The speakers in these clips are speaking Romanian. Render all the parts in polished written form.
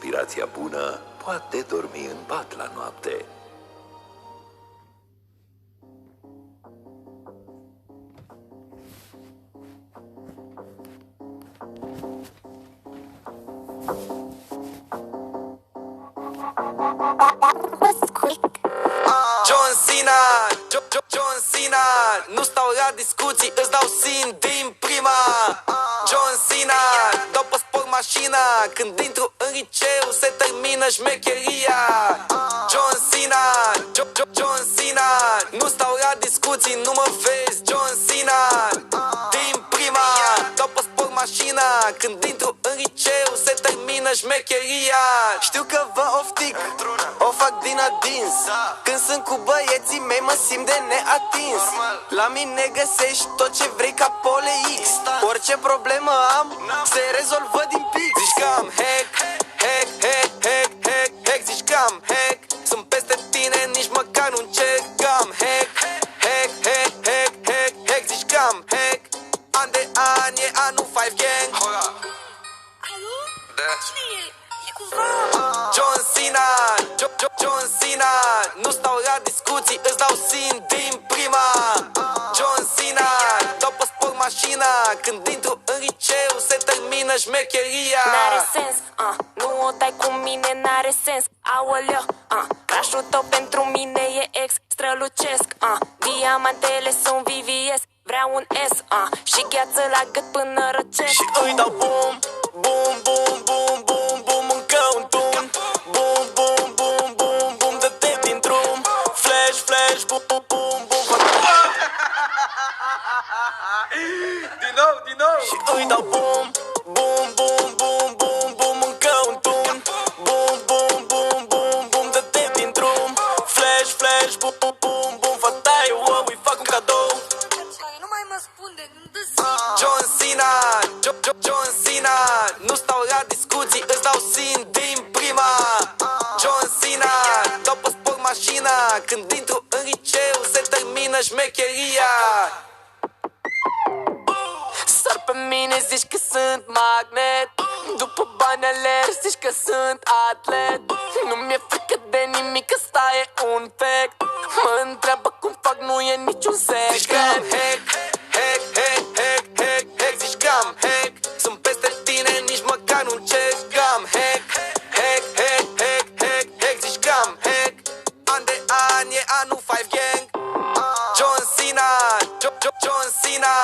respirația bună poate dormi în pat la noapte. John Cena, nu stau la discuții, îți dau sin din prima. John Cena, dau pe sport mașina, când intru în liceu se termină șmecheria. John Cena, John Cena, nu stau la discuții, nu mă vezi. John Cena, din prima, dau pe sport mașina, când intru în liceu se termină șmecheria. Știu că vă oftic, o fac din adins. Când sunt cu băieții mei mă simt de neatins. La mine găsești tot ce vrei ca Pole X. Orice problemă am, se rezolvă din pix. Zici că am hack, zici că am hack. Sunt peste tine, nici măcar nu încerc. Că am hack, zici că am hack. An de an e anul 5 gang. Alo? Da. Cine e? E cumva... John Cena, John Cena, nu stau la discuții, îți dau sin din prima. John Cena, dau pe sport mașina, când intru în liceu se termină șmecheria. N-are sens, nu o dai cu mine, n-are sens. Aoleo, crush-ul tău pentru mine e ex strălucesc, diamantele sunt VVS, vreau un S, și gheață la gât până răcesc. Și îi dau boom, boom, boom, boom, boom, boom, încă un tun. Boom, boom, boom, boom, boom, dă-te din drum. Flash, flash, boom, boom, boom, boom. Din nou. Și îi dau boom, boom, boom, boom, boom, boom, încă un tun. Boom, boom, boom, boom, boom, dă-te din drum. Flash, flash, boom, boom, boom, boom. Fata e wow, îi fac un cadou. Nu mai mă spunde, nu dă zi. John Cena, John Cena, nu stau la discuții, îți dau sin din prima. John Cena, dau pe sport mașina, când intru în liceu se termină șmecheria. Sar pe mine, zici că sunt magnet. După bani alerg, zici că sunt atlet. Nu mi-e frică de nimic, ăsta e un fact. Mă întreabă cum fac, nu e niciun secret. Zici că am hack, zici că am hack. Sunt peste tine, nici măcar nu încerc. Că am hack, zici că am hack. An de an e anul 5 gang. John Cena, John Cena,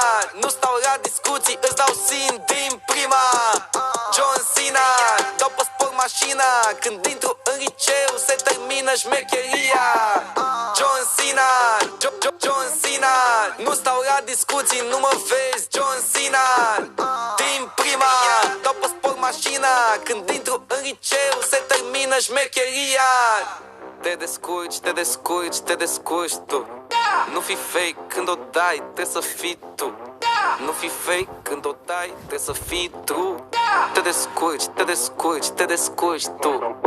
nu stau la discuții, îți dau sin din prima. John Cena, dau pe sport mașina, când intru în liceu se termină șmecheria. John Cena, John Cena, nu stau la discuții, nu mă vezi. John Cena, din prima, dau pe sport mașina, când intru în liceu se termină șmecheria. Te descurci tu. Nu fi fake când o dai, trebuie să fii tu. Nu fi fake când o dai, trebuie să fii true. Te descurci tu.